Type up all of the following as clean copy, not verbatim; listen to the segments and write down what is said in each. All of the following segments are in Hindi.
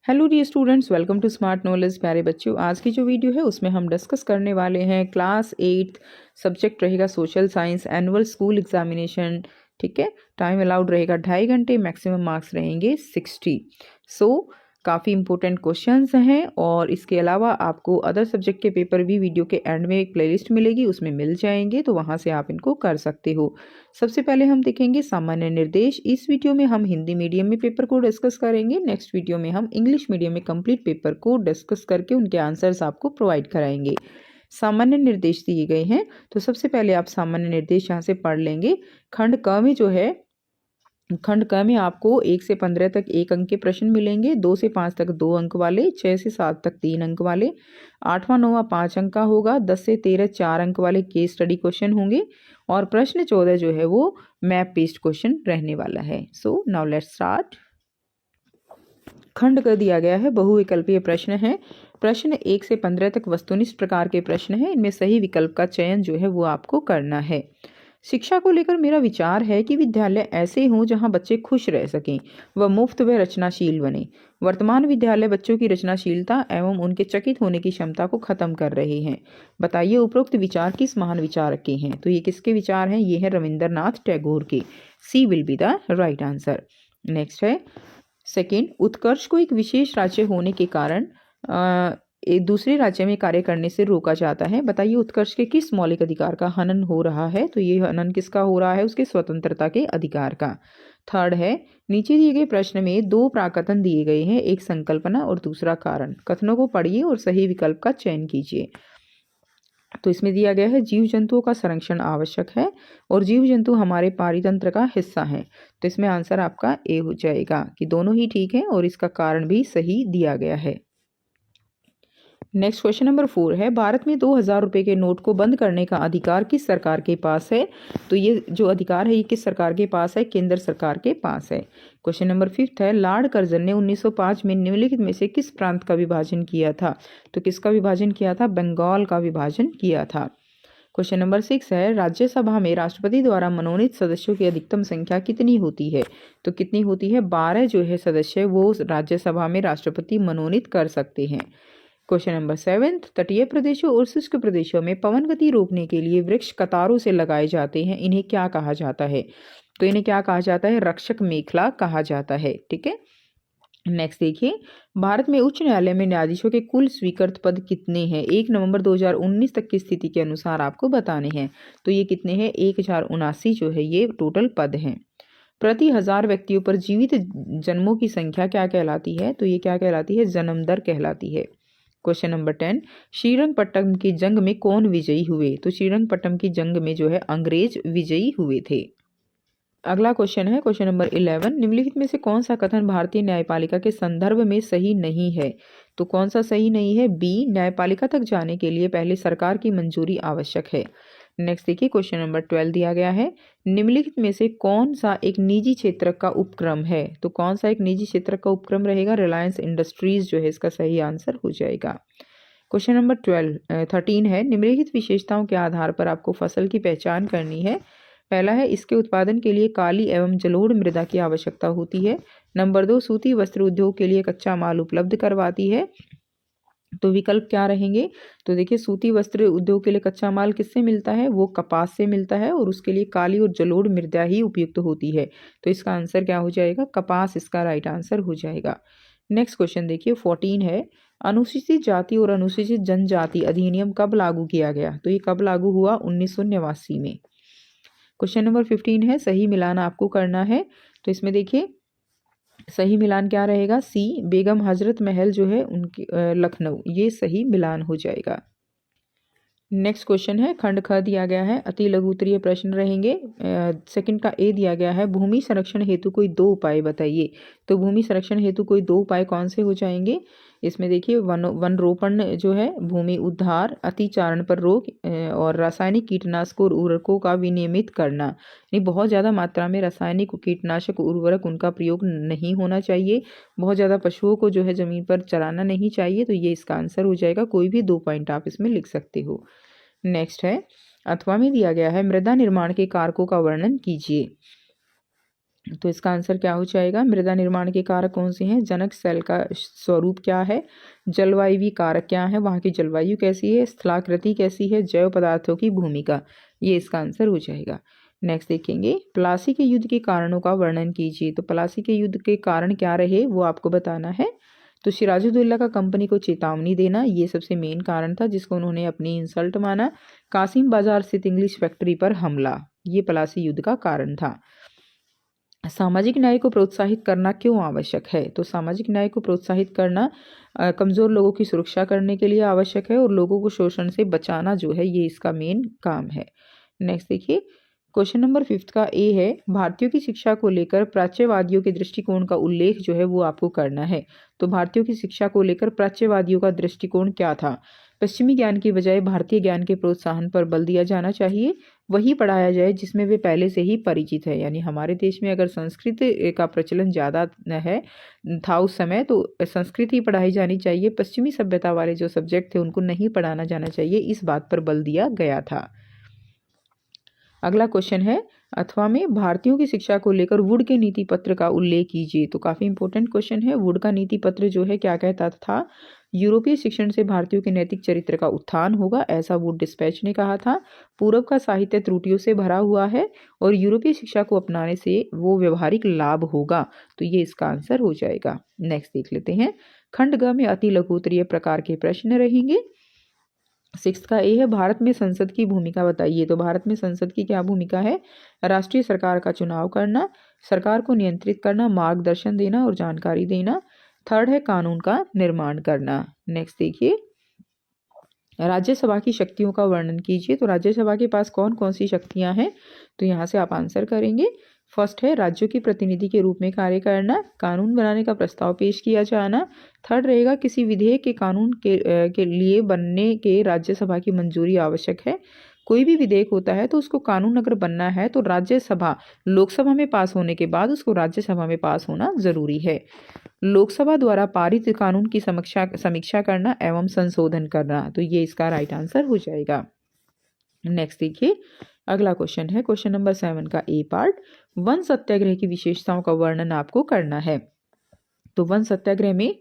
Hello dear students, welcome to Smart Knowledge. प्यारे बच्चों, आज की जो वीडियो है उसमें हम डिस्कस करने वाले हैं क्लास 8 सब्जेक्ट रहेगा social science, annual school examination. ठीक है, टाइम अलाउड रहेगा 2.5 घंटे, मैक्सिमम मार्क्स रहेंगे 60। काफ़ी इंपॉर्टेंट क्वेश्चंस हैं और इसके अलावा आपको अदर सब्जेक्ट के पेपर भी वीडियो के एंड में एक प्लेलिस्ट मिलेगी, उसमें मिल जाएंगे, तो वहाँ से आप इनको कर सकते हो। सबसे पहले हम देखेंगे सामान्य निर्देश। इस वीडियो में हम हिंदी मीडियम में पेपर को डिस्कस करेंगे। नेक्स्ट वीडियो में हम इंग्लिश मीडियम में कंप्लीट पेपर को डिस्कस करके उनके आंसर्स आपको प्रोवाइड कराएंगे। सामान्य निर्देश दिए गए हैं, तो सबसे पहले आप सामान्य निर्देश यहाँ से पढ़ लेंगे। खंड क में जो है, खंड क में आपको 1 से 15 तक 1 अंक के प्रश्न मिलेंगे, 2 से 5 तक 2 अंक वाले, 6 से 7 तक 3 अंक वाले, 8वां 9वां 5 अंक का होगा, 10 से 13 4 अंक वाले केस स्टडी क्वेश्चन होंगे और प्रश्न 14 जो है वो मैप बेस्ड क्वेश्चन रहने वाला है। So now let's start. खंड क दिया गया है, बहुविकल्पीय प्रश्न है। प्रश्न 1 से 15 तक वस्तुनिष्ठ प्रकार के प्रश्न है। इनमें सही विकल्प का चयन जो है वो आपको करना है। शिक्षा को लेकर मेरा विचार है कि विद्यालय ऐसे हों जहां बच्चे खुश रह सकें व मुफ्त व रचनाशील बने। वर्तमान विद्यालय बच्चों की रचनाशीलता एवं उनके चकित होने की क्षमता को खत्म कर रहे हैं। बताइए उपरोक्त विचार किस महान विचारक के हैं? तो ये किसके विचार हैं? ये है रविंद्रनाथ टैगोर के। C will be the right answer. Next है सेकेंड, उत्कर्ष को एक विशेष राज्य होने के कारण एक दूसरे राज्य में कार्य करने से रोका जाता है। बताइए उत्कर्ष के किस मौलिक अधिकार का हनन हो रहा है? तो ये हनन किसका हो रहा है? उसके स्वतंत्रता के अधिकार का। थर्ड है, नीचे दिए गए प्रश्न में 2 प्राकथन दिए गए हैं, एक संकल्पना और दूसरा कारण। कथनों को पढ़िए और सही विकल्प का चयन कीजिए। तो इसमें दिया गया है जीव जंतुओं का संरक्षण आवश्यक है और जीव जंतु हमारे पारितंत्र का हिस्सा है। तो इसमें आंसर आपका ए हो जाएगा कि दोनों ही ठीक है और इसका कारण भी सही दिया गया है। नेक्स्ट क्वेश्चन नंबर 4 है, भारत में 2000 रुपए के नोट को बंद करने का अधिकार किस सरकार के पास है? तो ये जो अधिकार है ये किस सरकार के पास है? केंद्र सरकार के पास है। क्वेश्चन नंबर 5 है, लॉर्ड कर्जन ने 1905 में निम्नलिखित में से किस प्रांत का विभाजन किया था? तो किसका विभाजन किया था? बंगाल का विभाजन किया था। क्वेश्चन नंबर 6 है, राज्यसभा में राष्ट्रपति द्वारा मनोनीत सदस्यों की अधिकतम संख्या कितनी होती है? तो कितनी होती है? 12 जो है सदस्य वो राज्यसभा में राष्ट्रपति मनोनीत कर सकते हैं। क्वेश्चन नंबर 7, तटीय प्रदेशों और शुष्क प्रदेशों में पवन गति रोकने के लिए वृक्ष कतारों से लगाए जाते हैं, इन्हें क्या कहा जाता है? तो इन्हें क्या कहा जाता है? रक्षक मेखला कहा जाता है। ठीक है, नेक्स्ट देखिए, भारत में उच्च न्यायालय में न्यायाधीशों के कुल स्वीकृत पद कितने हैं? 1 नवंबर 2019 तक की स्थिति के अनुसार आपको बताने हैं। तो ये कितने हैं? 1079 जो है ये टोटल पद हैं। प्रति 1000 व्यक्तियों पर जीवित जन्मों की संख्या क्या कहलाती है? तो ये क्या कहलाती है? जन्म दर कहलाती है। क्वेश्चन नंबर 10, श्रीरंगपट्टम की जंग में कौन विजयी हुए? तो श्रीरंगपट्टम की जंग में जो है अंग्रेज विजयी हुए थे। अगला क्वेश्चन है क्वेश्चन नंबर 11, निम्नलिखित में से कौन सा कथन भारतीय न्यायपालिका के संदर्भ में सही नहीं है? तो कौन सा सही नहीं है? बी, न्यायपालिका तक जाने के लिए पहले सरकार की मंजूरी आवश्यक है। नेक्स्ट देखिए, क्वेश्चन नंबर 12 दिया गया है, निम्नलिखित में से कौन सा एक निजी क्षेत्र का उपक्रम है? तो कौन सा एक निजी क्षेत्र का उपक्रम रहेगा? रिलायंस इंडस्ट्रीज जो है इसका सही आंसर हो जाएगा। क्वेश्चन नंबर 13 है, निम्नलिखित विशेषताओं के आधार पर आपको फसल की पहचान करनी है। पहला है, इसके उत्पादन के लिए काली एवं जलोढ़ मृदा की आवश्यकता होती है। नंबर 2, सूती वस्त्र उद्योग के लिए कच्चा माल उपलब्ध करवाती है। तो विकल्प क्या रहेंगे? तो देखिए, सूती वस्त्र उद्योग के लिए कच्चा माल किससे मिलता है? वो कपास से मिलता है और उसके लिए काली और जलोढ़ मृदा ही उपयुक्त होती है। तो इसका आंसर क्या हो जाएगा? कपास इसका राइट आंसर हो जाएगा। नेक्स्ट क्वेश्चन देखिए 14 है, अनुसूचित जाति और अनुसूचित जनजाति अधिनियम कब लागू किया गया? तो ये कब लागू हुआ? 1989 में। क्वेश्चन नंबर 15 है, सही मिलान आपको करना है। तो इसमें देखिए सही मिलान क्या रहेगा? सी, बेगम हजरत महल जो है उनकी लखनऊ, ये सही मिलान हो जाएगा। नेक्स्ट क्वेश्चन है, खंड ख दिया गया है, अति लघु उत्तरीय प्रश्न रहेंगे। सेकंड का ए दिया गया है, भूमि संरक्षण हेतु कोई 2 उपाय बताइए। तो भूमि संरक्षण हेतु कोई 2 उपाय कौन से हो जाएंगे? इसमें देखिए वन रोपण जो है, भूमि उद्धार, अतिचारण पर रोक और रासायनिक कीटनाशक और उर्वरकों का विनियमित करना। यानी बहुत ज़्यादा मात्रा में रासायनिक कीटनाशक उर्वरक उनका प्रयोग नहीं होना चाहिए। बहुत ज़्यादा पशुओं को जो है ज़मीन पर चराना नहीं चाहिए। तो ये इसका आंसर हो जाएगा। कोई भी 2 पॉइंट आप इसमें लिख सकते हो। नेक्स्ट है, अथवा में दिया गया है, मृदा निर्माण के कारकों का वर्णन कीजिए। तो इसका आंसर क्या हो जाएगा? मृदा निर्माण के कारक कौन से हैं? जनक सेल का स्वरूप क्या है? जलवायु कारक क्या है? वहाँ की जलवायु कैसी है? स्थलाकृति कैसी है? जैव पदार्थों की भूमिका, ये इसका आंसर हो जाएगा। नेक्स्ट देखेंगे, प्लासी के युद्ध के कारणों का वर्णन कीजिए। तो प्लासी के युद्ध के कारण क्या रहे वो आपको बताना है। तो सिराजुद्दौला का कंपनी को चेतावनी देना, ये सबसे मेन कारण था जिसको उन्होंने अपनी इंसल्ट माना। कासिम बाजार स्थित इंग्लिश फैक्ट्री पर हमला, ये प्लासी युद्ध का कारण था। सामाजिक न्याय को प्रोत्साहित करना क्यों आवश्यक है? तो सामाजिक न्याय को प्रोत्साहित करना कमजोर लोगों की सुरक्षा करने के लिए आवश्यक है और लोगों को शोषण से बचाना जो है ये इसका मेन काम है। नेक्स्ट देखिए, क्वेश्चन नंबर 5 का ए है, भारतीयों की शिक्षा को लेकर प्राच्यवादियों के दृष्टिकोण का उल्लेख जो है वो आपको करना है। तो भारतीयों की शिक्षा को लेकर प्राच्यवादियों का दृष्टिकोण क्या था? पश्चिमी ज्ञान की बजाय भारतीय ज्ञान के प्रोत्साहन पर बल दिया जाना चाहिए, वही पढ़ाया जाए जिसमें वे पहले से ही परिचित है। यानी हमारे देश में अगर संस्कृत का प्रचलन ज़्यादा है था उस समय, तो संस्कृत ही पढ़ाई जानी चाहिए। पश्चिमी सभ्यता वाले जो सब्जेक्ट थे उनको नहीं पढ़ाना जाना चाहिए, इस बात पर बल दिया गया था। अगला क्वेश्चन है, अथवा में भारतीयों की शिक्षा को लेकर वुड के नीति पत्र का उल्लेख कीजिए। तो काफी इंपॉर्टेंट क्वेश्चन है। वुड का नीति पत्र जो है क्या कहता था? यूरोपीय शिक्षण से भारतीयों के नैतिक चरित्र का उत्थान होगा, ऐसा वुड डिस्पैच ने कहा था। पूर्व का साहित्य त्रुटियों से भरा हुआ है और यूरोपीय शिक्षा को अपनाने से वो व्यवहारिक लाभ होगा, तो ये इसका आंसर हो जाएगा। नेक्स्ट देख लेते हैं, खंड ग में अति लघुत्तरीय प्रकार के प्रश्न रहेंगे। 6 का ए है, भारत में संसद की भूमिका बताइए। तो भारत में संसद की क्या भूमिका है? राष्ट्रीय सरकार का चुनाव करना, सरकार को नियंत्रित करना, मार्गदर्शन देना और जानकारी देना। थर्ड है कानून का निर्माण करना। नेक्स्ट देखिए, राज्यसभा की शक्तियों का वर्णन कीजिए। तो राज्यसभा के पास कौन कौन सी शक्तियां हैं? तो यहाँ से आप आंसर करेंगे। फर्स्ट है राज्यों की प्रतिनिधि के रूप में कार्य करना, कानून बनाने का प्रस्ताव पेश किया जाना। थर्ड रहेगा किसी विधेयक के कानून के लिए बनने के राज्यसभा की मंजूरी आवश्यक है। कोई भी विधेयक होता है तो उसको कानून अगर बनना है तो राज्यसभा लोकसभा में पास होने के बाद उसको राज्यसभा में पास होना जरूरी है। लोकसभा द्वारा पारित कानून की समीक्षा करना एवं संशोधन करना, तो ये इसका राइट आंसर हो जाएगा। नेक्स्ट देखिए, अगला क्वेश्चन है क्वेश्चन नंबर 7 का ए पार्ट, वन सत्याग्रह की विशेषताओं का वर्णन आपको करना है। तो वन सत्याग्रह में,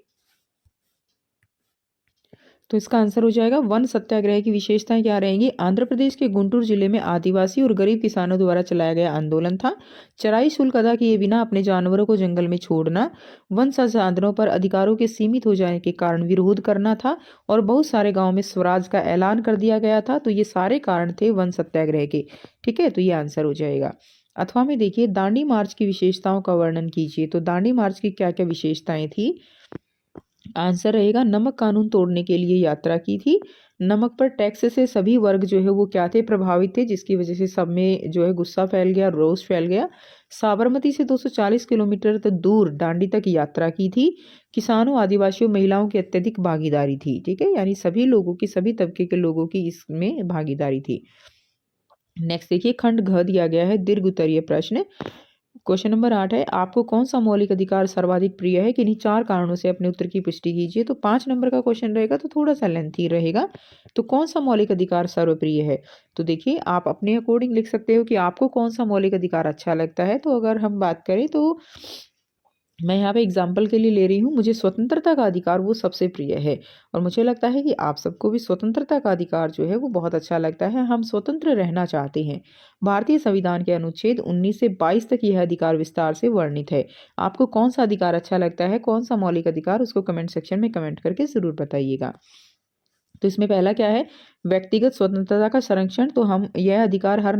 तो इसका आंसर हो जाएगा वन सत्याग्रह की विशेषताएं क्या रहेंगी? आंध्र प्रदेश के गुंटूर जिले में आदिवासी और गरीब किसानों द्वारा चलाया गया आंदोलन था। चराई शुल्क अदा किए बिना अपने जानवरों को जंगल में छोड़ना, वन संसाधनों पर अधिकारों के सीमित हो जाने के कारण विरोध करना था और बहुत सारे गाँव में स्वराज का ऐलान कर दिया गया था। तो ये सारे कारण थे वन सत्याग्रह के। ठीक है, तो ये आंसर हो जाएगा। अथवा में देखिए, दांडी मार्च की विशेषताओं का वर्णन कीजिए। तो दांडी मार्च की क्या क्या विशेषताएं थी? आंसर रहेगा नमक कानून तोड़ने के लिए यात्रा की थी। नमक पर टैक्स से सभी वर्ग जो है वो क्या थे? प्रभावित थे, जिसकी वजह से सब में जो है गुस्सा फैल गया, रोष फैल गया। साबरमती से 240 किलोमीटर तक दूर दांडी तक यात्रा की थी। किसानों, आदिवासियों, महिलाओं की अत्यधिक भागीदारी थी। ठीक है, यानी सभी लोगों की, सभी तबके के लोगों की इसमें भागीदारी थी। नेक्स्ट देखिए, खंड घ दिया गया है दीर्घ उत्तरीय प्रश्न। क्वेश्चन नंबर 8 है, आपको कौन सा मौलिक अधिकार सर्वाधिक प्रिय है? किन्हीं 4 कारणों से अपने उत्तर की पुष्टि कीजिए। तो 5 नंबर का क्वेश्चन रहेगा तो थोड़ा सा लेंथी रहेगा। तो कौन सा मौलिक अधिकार सर्वप्रिय है? तो देखिए, आप अपने अकॉर्डिंग लिख सकते हो कि आपको कौन सा मौलिक अधिकार अच्छा लगता है। तो अगर हम बात करें तो मैं यहाँ पे एग्जाम्पल के लिए ले रही हूँ, मुझे स्वतंत्रता का अधिकार वो सबसे प्रिय है और मुझे लगता है कि आप सबको भी स्वतंत्रता का अधिकार जो है वो बहुत अच्छा लगता है। हम स्वतंत्र रहना चाहते हैं। भारतीय संविधान के अनुच्छेद 19 से 22 तक यह अधिकार विस्तार से वर्णित है। आपको कौन सा अधिकार अच्छा लगता है, कौन सा मौलिक अधिकार, उसको कमेंट सेक्शन में कमेंट करके जरूर बताइएगा। तो इसमें पहला क्या है? व्यक्तिगत स्वतंत्रता का संरक्षण। तो हम यह अधिकार हर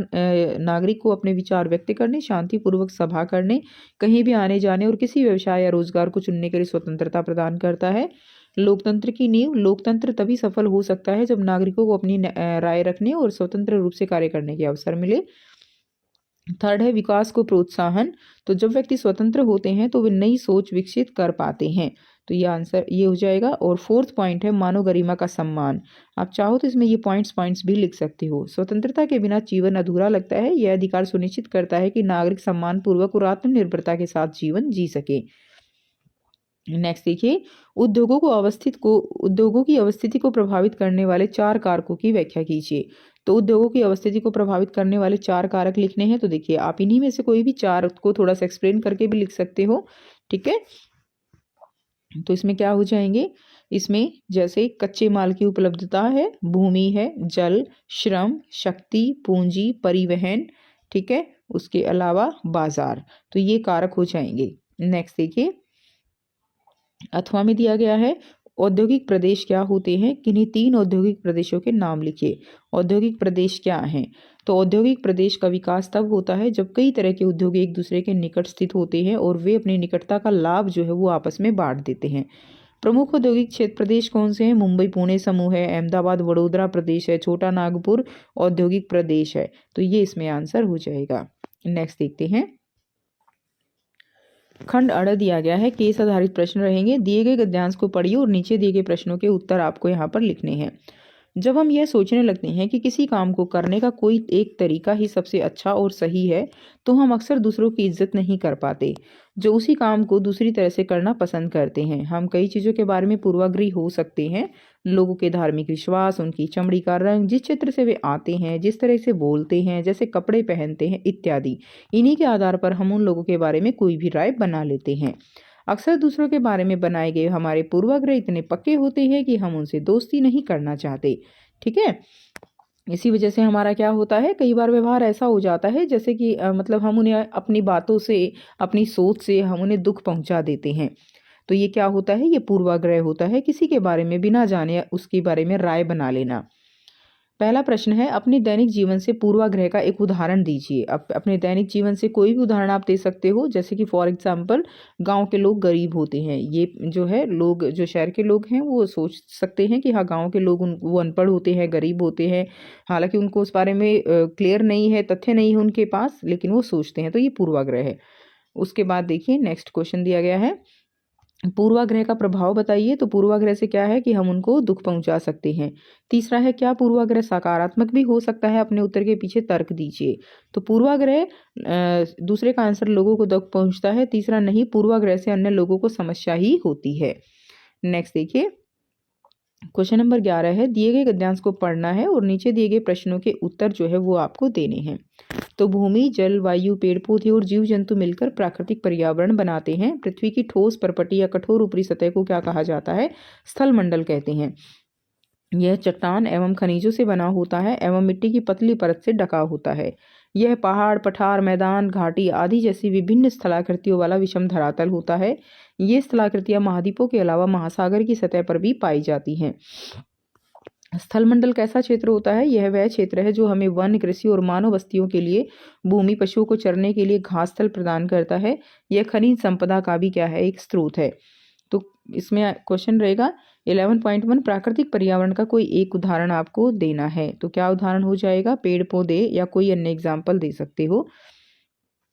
नागरिक को अपने विचार व्यक्त करने, शांतिपूर्वक सभा करने, कहीं भी आने जाने और किसी व्यवसाय या रोजगार को चुनने के लिए स्वतंत्रता प्रदान करता है। लोकतंत्र की नींव। लोकतंत्र तभी सफल हो सकता है जब नागरिकों को अपनी राय रखने और स्वतंत्र रूप से कार्य करने के अवसर मिले। थर्ड है विकास को प्रोत्साहन। तो जब व्यक्ति स्वतंत्र होते हैं तो वे नई सोच विकसित कर पाते हैं। तो ये आंसर ये हो जाएगा। और फोर्थ पॉइंट है मानव गरिमा का सम्मान। आप चाहो तो इसमें ये पॉइंट्स भी लिख सकते हो। स्वतंत्रता के बिना जीवन अधूरा लगता है। यह अधिकार सुनिश्चित करता है कि नागरिक सम्मान पूर्वक और आत्मनिर्भरता के साथ जीवन जी सके। नेक्स्ट देखिए, उद्योगों की अवस्थिति को प्रभावित करने वाले 4 कारकों की व्याख्या कीजिए। तो उद्योगों की अवस्थिति को प्रभावित करने वाले 4 कारक लिखने हैं। तो देखिए, आप इन्हीं में से कोई भी 4 को थोड़ा सा एक्सप्लेन करके भी लिख सकते हो। ठीक है, तो इसमें क्या हो जाएंगे, इसमें जैसे कच्चे माल की उपलब्धता है, भूमि है, जल, श्रम, शक्ति, पूंजी, परिवहन, ठीक है, उसके अलावा बाजार, तो ये कारक हो जाएंगे। नेक्स्ट देखिए, अथवा में दिया गया है औद्योगिक प्रदेश क्या होते हैं, किन्हीं 3 औद्योगिक प्रदेशों के नाम लिखिए। औद्योगिक प्रदेश क्या हैं? तो औद्योगिक प्रदेश का विकास तब होता है जब कई तरह के उद्योग एक दूसरे के निकट स्थित होते हैं और वे अपनी निकटता का लाभ जो है वो आपस में बांट देते हैं। प्रमुख औद्योगिक क्षेत्र प्रदेश कौन से हैं? मुंबई पुणे समूह है, अहमदाबाद वडोदरा प्रदेश है, छोटा नागपुर औद्योगिक प्रदेश है। तो ये इसमें आंसर हो जाएगा। नेक्स्ट देखते हैं, खंड अड़ दिया गया है, केस आधारित प्रश्न रहेंगे। दिए गए गद्यांश को पढ़िए और नीचे दिए गए प्रश्नों के उत्तर आपको यहाँ पर लिखने हैं। जब हम यह सोचने लगते हैं कि किसी काम को करने का कोई एक तरीका ही सबसे अच्छा और सही है, तो हम अक्सर दूसरों की इज्जत नहीं कर पाते जो उसी काम को दूसरी तरह से करना पसंद करते हैं। हम कई चीज़ों के बारे में पूर्वाग्रही हो सकते हैं, लोगों के धार्मिक विश्वास, उनकी चमड़ी का रंग, जिस क्षेत्र से वे आते हैं, जिस तरह से बोलते हैं, जैसे कपड़े पहनते हैं इत्यादि। इन्हीं के आधार पर हम उन लोगों के बारे में कोई भी राय बना लेते हैं। अक्सर दूसरों के बारे में बनाए गए हमारे पूर्वाग्रह इतने पक्के होते हैं कि हम उनसे दोस्ती नहीं करना चाहते। ठीक है, इसी वजह से हमारा क्या होता है, कई बार व्यवहार ऐसा हो जाता है जैसे कि मतलब हम उन्हें अपनी बातों से, अपनी सोच से हम उन्हें दुख पहुंचा देते हैं। तो ये क्या होता है, ये पूर्वाग्रह होता है, किसी के बारे में बिना जाने उसके बारे में राय बना लेना। पहला प्रश्न है, अपने दैनिक जीवन से पूर्वाग्रह का एक उदाहरण दीजिए। अपने दैनिक जीवन से कोई भी उदाहरण आप दे सकते हो, जैसे कि फॉर एग्जांपल गांव के लोग गरीब होते हैं। ये जो है, लोग जो शहर के लोग हैं वो सोच सकते हैं कि हाँ, गांव के लोग वो अनपढ़ होते हैं, गरीब होते हैं, हालांकि उनको उस बारे में क्लियर नहीं है, तथ्य नहीं है उनके पास, लेकिन वो सोचते हैं, तो ये पूर्वाग्रह है। उसके बाद देखिए, नेक्स्ट क्वेश्चन दिया गया है, पूर्वाग्रह का प्रभाव बताइए। तो पूर्वाग्रह से क्या है कि हम उनको दुख पहुंचा सकते हैं। तीसरा है, क्या पूर्वाग्रह सकारात्मक भी हो सकता है? अपने उत्तर के पीछे तर्क दीजिए। तो पूर्वाग्रह दूसरे का आंसर लोगों को दुख पहुंचता है, तीसरा नहीं, पूर्वाग्रह से अन्य लोगों को समस्या ही होती है। नेक्स्ट देखिए, क्वेश्चन नंबर 11 है, दिए गए गद्यांश को पढ़ना है और नीचे दिए गए प्रश्नों के उत्तर जो है वो आपको देने हैं। तो भूमि, जल, वायु, पेड़ पौधे और जीव जंतु मिलकर प्राकृतिक पर्यावरण बनाते हैं। पृथ्वी की ठोस परपटी या कठोर ऊपरी सतह को क्या कहा जाता है? स्थल मंडल कहते हैं। यह चट्टान एवं खनिजों से बना होता है एवं मिट्टी की पतली परत से ढका होता है। यह पहाड़, पठार, मैदान, घाटी आदि जैसी विभिन्न स्थलाकृतियों वाला विषम धरातल होता है। ये स्थलाकृतियां महाद्वीपों के अलावा महासागर की सतह पर भी पाई जाती हैं। स्थल मंडल कैसा क्षेत्र होता है? यह वह क्षेत्र है जो हमें वन, कृषि और मानव बस्तियों के लिए भूमि, पशुओं को चरने के लिए घास स्थल प्रदान करता है। यह खनिज संपदा का भी क्या है, एक स्रोत है। तो इसमें क्वेश्चन रहेगा 11.1, प्राकृतिक पर्यावरण का कोई एक उदाहरण आपको देना है। तो क्या उदाहरण हो जाएगा? पेड़ पौधे या कोई अन्य एग्जाम्पल दे सकते हो।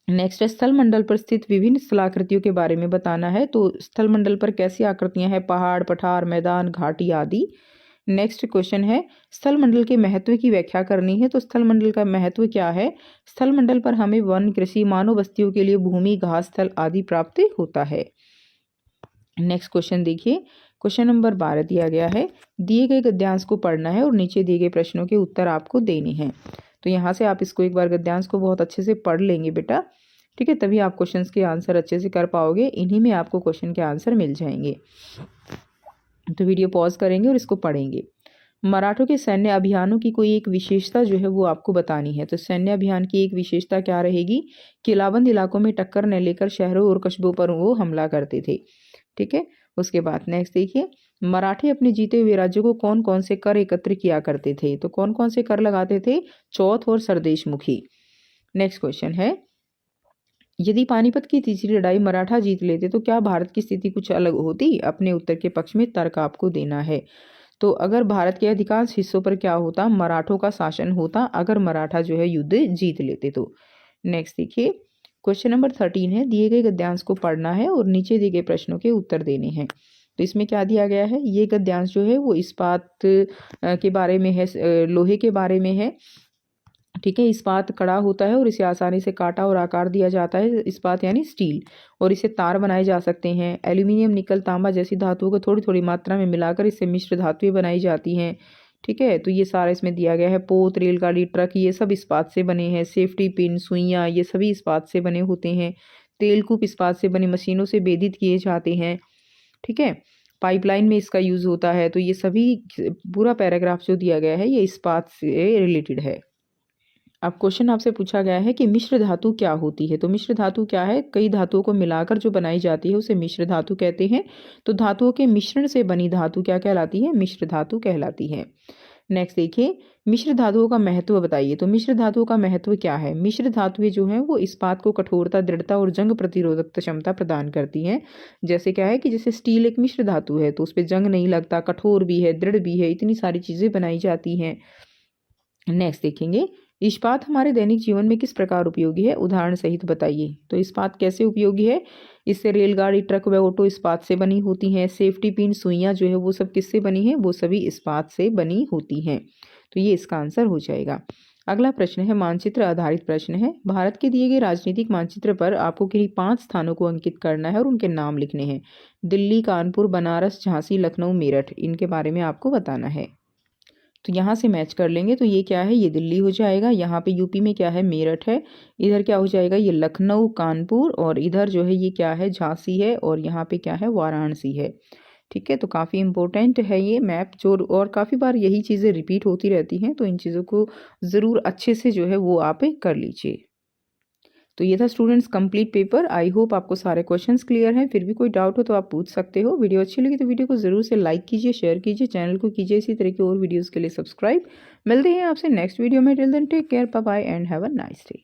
नेक्स्ट है, स्थल मंडल पर स्थित विभिन्न स्थलाकृतियों के बारे में बताना है। तो स्थल मंडल पर कैसी आकृतियां हैं? पहाड़, पठार, मैदान, घाटी आदि। नेक्स्ट क्वेश्चन है, स्थल मंडल के महत्व की व्याख्या करनी है। तो स्थल मंडल का महत्व क्या है? स्थल मंडल पर हमें वन, कृषि, मानव बस्तियों के लिए भूमि, घास स्थल आदि प्राप्त होता है। नेक्स्ट क्वेश्चन देखिए, क्वेश्चन नंबर 12 दिया गया है, दिए गए गद्यांश को पढ़ना है और नीचे दिए गए प्रश्नों के उत्तर आपको देने हैं। तो यहाँ से आप इसको एक बार गद्यांश को बहुत अच्छे से पढ़ लेंगे बेटा, ठीक है, तभी आप क्वेश्चंस के आंसर अच्छे से कर पाओगे। इन्हीं में आपको क्वेश्चन के आंसर मिल जाएंगे। तो वीडियो पॉज करेंगे और इसको पढ़ेंगे। मराठों के सैन्य अभियानों की कोई एक विशेषता जो है वो आपको बतानी है। तो सैन्य अभियान की एक विशेषता क्या रहेगी? किलाबंद इलाकों में टक्कर न लेकर शहरों और कस्बों पर वो हमला करते थे। ठीक है, उसके बाद नेक्स्ट देखिए, मराठे अपने जीते हुए राज्यों को कौन कौन से कर एकत्र किया करते थे? तो कौन कौन से कर लगाते थे? चौथ और सरदेशमुखी। नेक्स्ट क्वेश्चन है, यदि पानीपत की तीसरी लड़ाई मराठा जीत लेते तो क्या भारत की स्थिति कुछ अलग होती? अपने उत्तर के पक्ष में तर्क आपको देना है। तो अगर भारत के अधिकांश हिस्सों पर क्या होता? मराठों का शासन होता, अगर मराठा जो है युद्ध जीत लेते तो। नेक्स्ट देखिए, क्वेश्चन नंबर 13 है, दिए गए गद्यांश को पढ़ना है और नीचे दिए गए प्रश्नों के उत्तर देने हैं। तो इसमें क्या दिया गया है? ये गद्यांश जो है वो इस्पात के बारे में है, लोहे के बारे में है। ठीक है। इस्पात कड़ा होता है और इसे आसानी से काटा और आकार दिया जाता है, इस्पात यानी स्टील, और इससे तार बनाए जा सकते हैं। एल्यूमिनियम, निकल, तांबा जैसी धातुओं को थोड़ी थोड़ी मात्रा में मिलाकर इससे मिश्र धातुएं बनाई जाती हैं। ठीक है, तो ये सारा इसमें दिया गया है। पोत, रेलगाड़ी, ट्रक ये सब इस्पात से बने हैं। सेफ्टी पिन, सुइयाँ ये सभी इस्पात से बने होते हैं। तेलकूप इस्पात से बनी मशीनों से वेदित किए जाते हैं। ठीक है, पाइपलाइन में इसका यूज़ होता है। तो ये सभी पूरा पैराग्राफ जो दिया गया है ये इस्पात से रिलेटेड है। अब क्वेश्चन आपसे पूछा गया है कि मिश्र धातु क्या होती है। तो मिश्र धातु क्या है? कई धातुओं को मिलाकर जो बनाई जाती है उसे मिश्र धातु कहते हैं। तो धातुओं के मिश्रण से बनी धातु क्या कहलाती है? मिश्र धातु कहलाती है। नेक्स्ट देखिए, मिश्र धातुओं का महत्व बताइए। तो मिश्र धातुओं का महत्व क्या है? मिश्र धातुएं जो हैं वो इस्पात को कठोरता, दृढ़ता और जंग प्रतिरोधक क्षमता प्रदान करती हैं। जैसे क्या है कि जैसे स्टील एक मिश्र धातु है तो उस पर जंग नहीं लगता, कठोर भी है, दृढ़ भी है, इतनी सारी चीज़ें बनाई जाती हैं। नेक्स्ट देखेंगे, इस्पात हमारे दैनिक जीवन में किस प्रकार उपयोगी है? उदाहरण सहित बताइए। तो इस्पात कैसे उपयोगी है? इससे रेलगाड़ी, ट्रक व ऑटो इस्पात से बनी होती हैं। सेफ्टी पिन, सुइयाँ जो है वो सब किससे बनी है? वो सभी इस्पात से बनी होती हैं। तो ये इसका आंसर हो जाएगा। अगला प्रश्न है मानचित्र आधारित प्रश्न है। भारत के दिए गए राजनीतिक मानचित्र पर आपको किन्हीं 5 स्थानों को अंकित करना है और उनके नाम लिखने हैं। दिल्ली, कानपुर, बनारस, झांसी, लखनऊ, मेरठ, इनके बारे में आपको बताना है। तो यहाँ से मैच कर लेंगे। तो ये क्या है? ये दिल्ली हो जाएगा। यहाँ पे यूपी में क्या है? मेरठ है। इधर क्या हो जाएगा? ये लखनऊ, कानपुर, और इधर जो है ये क्या है? झांसी है, और यहाँ पे क्या है? वाराणसी है। ठीक है, तो काफ़ी इंपॉर्टेंट है ये मैप जो, और काफ़ी बार यही चीज़ें रिपीट होती रहती हैं, तो इन चीज़ों को ज़रूर अच्छे से जो है वो आप कर लीजिए। तो ये था students complete paper. I hope आपको सारे क्वेश्चंस क्लियर हैं। फिर भी कोई डाउट हो तो आप पूछ सकते हो। वीडियो अच्छी लगी तो वीडियो को ज़रूर से लाइक कीजिए, शेयर कीजिए, चैनल को कीजिए इसी तरह की और वीडियोज़ के लिए सब्सक्राइब। मिलते हैं आपसे नेक्स्ट वीडियो में। Till then take care, bye bye and have a nice day.